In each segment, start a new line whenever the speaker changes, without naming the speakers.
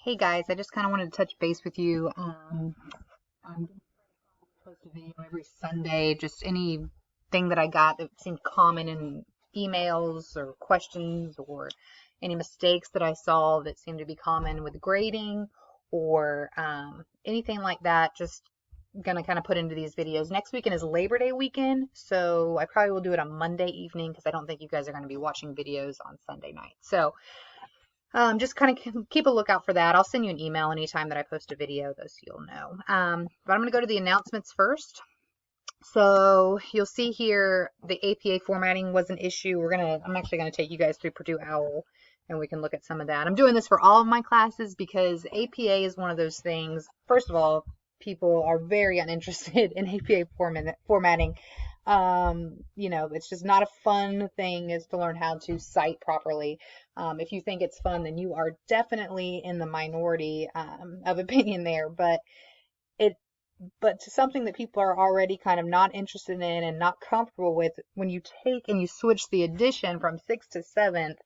Hey guys, I just kind of wanted to touch base with you. I'm gonna post a video every Sunday, just anything that I got that seemed common in emails or questions or any mistakes that I saw that seemed to be common with grading or anything like that. Just gonna kind of put into these videos. Next weekend is Labor Day weekend, so I probably will do it on Monday evening because I don't think you guys are going to be watching videos on Sunday night. So just kind of keep a lookout for that. I'll send you an email anytime that I post a video, though, so you'll know. But I'm going to go to the announcements first. So you'll see here the APA formatting was an issue. I'm actually gonna take you guys through Purdue OWL and we can look at some of that. I'm doing this for all of my classes because APA is one of those things. First of all, people are very uninterested in APA formatting. It's just not a fun thing is to learn how to cite properly. If you think it's fun, then you are definitely in the minority of opinion there. It but to something that people are already kind of not interested in and not comfortable with, when you take and you switch the addition from 6th to 7th,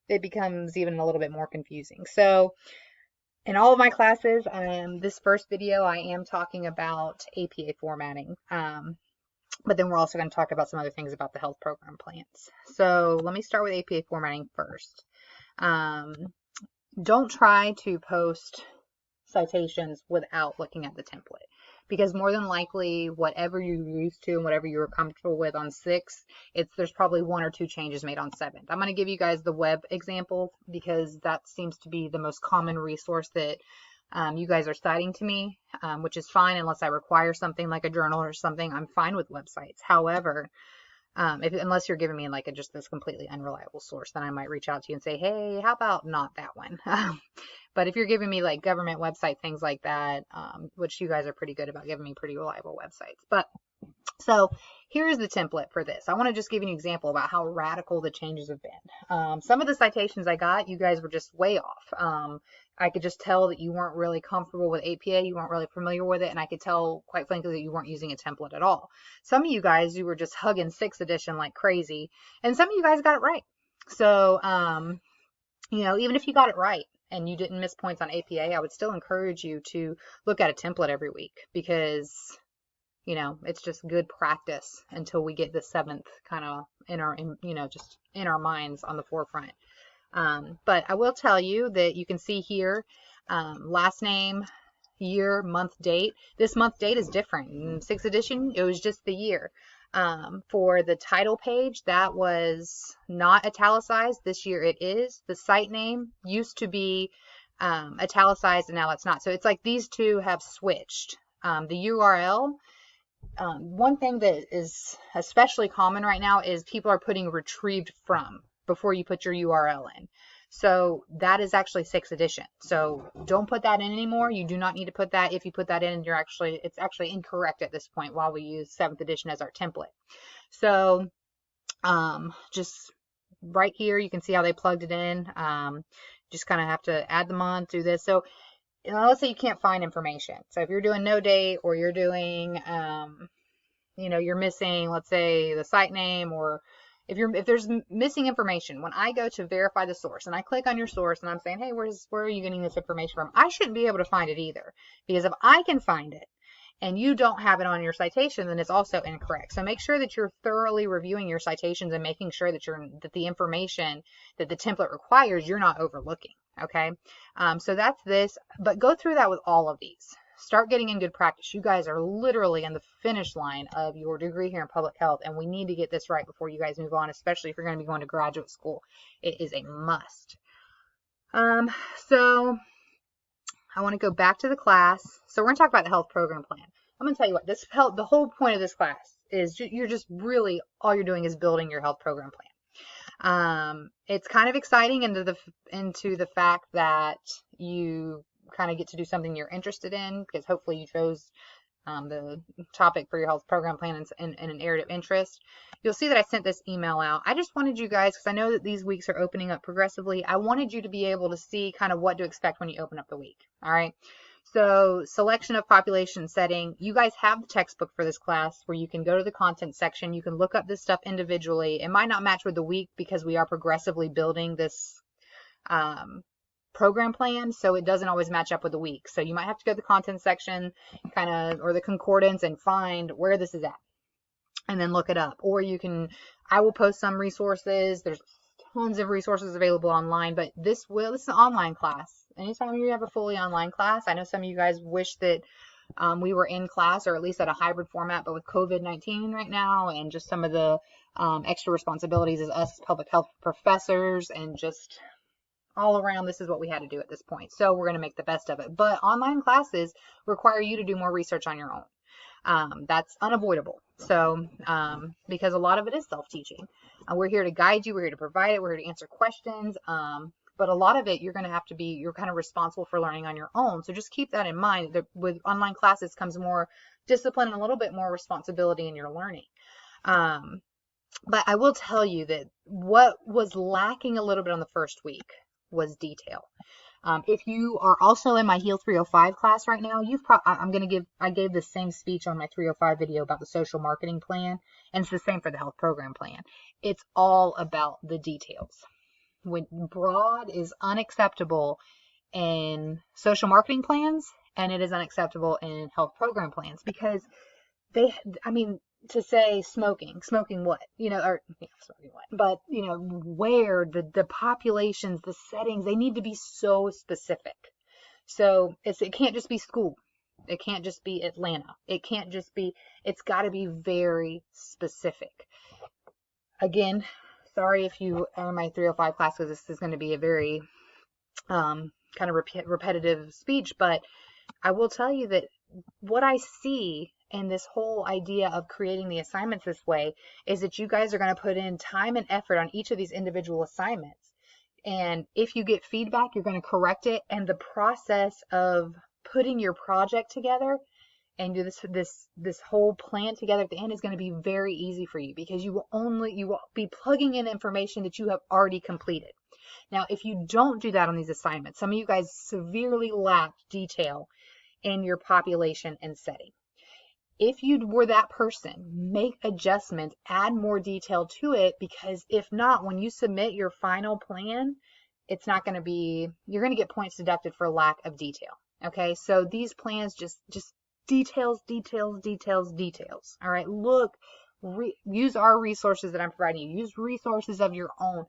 it becomes even a little bit more confusing. So in all of my classes, this first video, I am talking about APA formatting. But then we're also going to talk about some other things about the health program plans. So let me start with APA formatting first. Don't try to post citations without looking at the template, because more than likely whatever you're used to and whatever you were comfortable with on 6th, there's probably 1 or 2 changes made on 7th. I'm going to give you guys the web example because that seems to be the most common resource that you guys are citing to me, which is fine unless I require something like a journal or something. I'm fine with websites. However, unless you're giving me like just this completely unreliable source, then I might reach out to you and say, hey, how about not that one? But if you're giving me like government website, things like that, which you guys are pretty good about giving me pretty reliable websites. So here's the template for this. I want to just give you an example about how radical the changes have been. Some of the citations I got, you guys were just way off. I could just tell that you weren't really comfortable with APA, you weren't really familiar with it, and I could tell, quite frankly, that you weren't using a template at all. Some of you guys, you were just hugging 6th edition like crazy, and some of you guys got it right. So, even if you got it right and you didn't miss points on APA, I would still encourage you to look at a template every week because it's just good practice until we get the 7th kind of just in our minds on the forefront. But I will tell you that you can see here, last name, year, month, date. This month date is different. In 6th edition, it was just the year. For the title page, that was not italicized. This year it is. The site name used to be italicized and now it's not. So it's like these two have switched. The URL, one thing that is especially common right now is people are putting retrieved from before you put your URL in. So that is actually 6th edition. So don't put that in anymore. You do not need to put that. If you put that in, it's actually incorrect at this point while we use 7th edition as our template. So just right here, you can see how they plugged it in. Just kind of have to add the month, do this. So let's say you can't find information. So if you're doing no date or you're doing, you're missing, let's say, the site name, or if there's missing information, when I go to verify the source and I click on your source and I'm saying, hey, where are you getting this information from? I shouldn't be able to find it either, because if I can find it and you don't have it on your citation, then it's also incorrect. So make sure that you're thoroughly reviewing your citations and making sure that the information that the template requires, you're not overlooking. Okay. So that's this, but go through that with all of these. Start getting in good practice. You guys are literally on the finish line of your degree here in public health, and we need to get this right before you guys move on, especially if you're going to be going to graduate school. It is a must. So I want to go back to the class. So we're going to talk about the health program plan. I'm going to tell you what, the whole point of this class is you're just really, all you're doing is building your health program plan. It's kind of exciting into the fact that you kind of get to do something you're interested in, because hopefully you chose the topic for your health program plan in an area of interest. You'll see that I sent this email out. I just wanted you guys, because I know that these weeks are opening up progressively, I wanted you to be able to see kind of what to expect when you open up the week. All right. So selection of population setting, you guys have the textbook for this class where you can go to the content section. You can look up this stuff individually. It might not match with the week because we are progressively building this program plan, so it doesn't always match up with the week. So you might have to go to the content section or the concordance and find where this is at and then look it up. Or I will post some resources. There's tons of resources available online, but this is an online class. Anytime you have a fully online class, I know some of you guys wish that we were in class or at least at a hybrid format, but with COVID-19 right now and just some of the extra responsibilities as us public health professors and just all around, this is what we had to do at this point. So we're going to make the best of it. But online classes require you to do more research on your own. That's unavoidable. So because a lot of it is self-teaching. We're here to guide you. We're here to provide it. We're here to answer questions. But a lot of it, you're kind of responsible for learning on your own. So just keep that in mind. That with online classes comes more discipline and a little bit more responsibility in your learning. But I will tell you that what was lacking a little bit on the first week was detail. If you are also in my Heal 305 class right now, I gave the same speech on my 305 video about the social marketing plan, and it's the same for the health program plan. It's all about the details. When broad is unacceptable in social marketing plans, and it is unacceptable in health program plans because to say smoking what, smoking what, but where the populations, the settings, they need to be so specific. So it can't just be school. It can't just be Atlanta. It's got to be very specific. Again, sorry if you are in my 305 class, because this is going to be a very kind of repetitive speech, but I will tell you that what I see in this whole idea of creating the assignments this way is that you guys are going to put in time and effort on each of these individual assignments. And if you get feedback, you're going to correct it. And the process of putting your project together and do this whole plan together at the end is going to be very easy for you, because you will be plugging in information that you have already completed. Now, if you don't do that on these assignments, some of you guys severely lack detail in your population and setting. If you were that person, make adjustments, add more detail to it, because if not, when you submit your final plan, it's not going to be, you're going to get points deducted for lack of detail. Okay, so these plans just details. All right, use our resources that I'm providing you. Use resources of your own.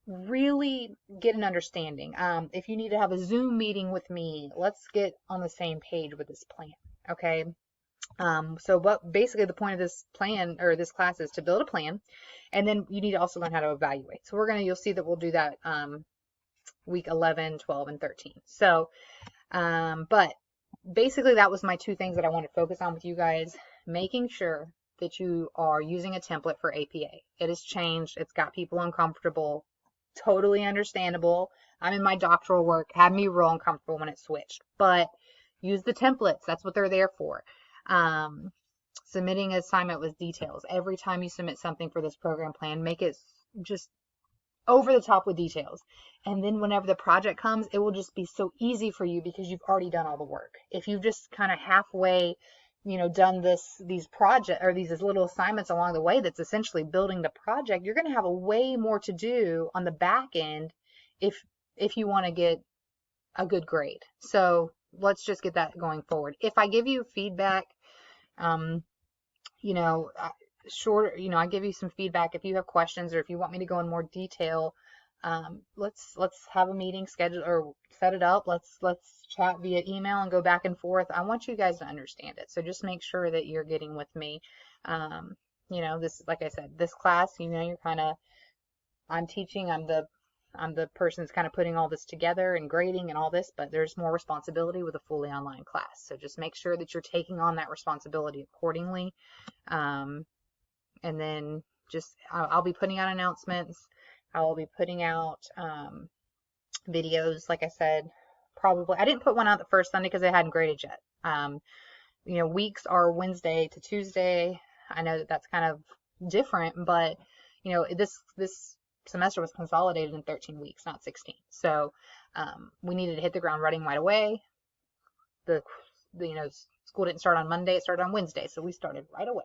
Really get an understanding. If you need to have a Zoom meeting with me, let's get on the same page with this plan. Okay. So basically the point of this plan or this class is to build a plan, and then you need to also learn how to evaluate. So you'll see that we'll do that week 11, 12, and 13. So, but basically that was my two things that I want to focus on with you guys, making sure that you are using a template for APA. It has changed. It's got people uncomfortable. Totally understandable. I'm in my doctoral work, had me real uncomfortable when it switched, but use the templates. That's what they're there for. Submitting an assignment with details. Every time you submit something for this program plan, make it just over the top with details. And then whenever the project comes, it will just be so easy for you because you've already done all the work. If you've just kind of halfway, done these project or these little assignments along the way, that's essentially building the project, you're going to have a way more to do on the back end if you want to get a good grade. So let's just get that going forward. If I give you feedback, I give you some feedback. If you have questions or if you want me to go in more detail, let's have a meeting scheduled or set it up. Let's chat via email and go back and forth. I want you guys to understand it. So just make sure that you're getting with me. This, like I said, this class, I'm teaching, I'm the person that's kind of putting all this together and grading and all this, but there's more responsibility with a fully online class. So just make sure that you're taking on that responsibility accordingly. And then I'll be putting out announcements. I'll be putting out videos, like I said, probably. I didn't put one out the first Sunday because I hadn't graded yet. Weeks are Wednesday to Tuesday. I know that's kind of different, but this semester was consolidated in 13 weeks, not 16. So we needed to hit the ground running right away. School didn't start on Monday, it started on Wednesday, so we started right away.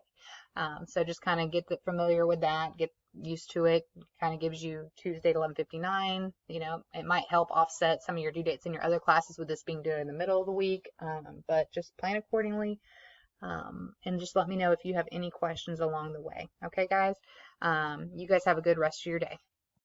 So just kind of get familiar with that, get used to it. Kind of gives you Tuesday to 11:59. You know, it might help offset some of your due dates in your other classes with this being due in the middle of the week. But just plan accordingly. And just let me know if you have any questions along the way. Okay, guys? You guys have a good rest of your day.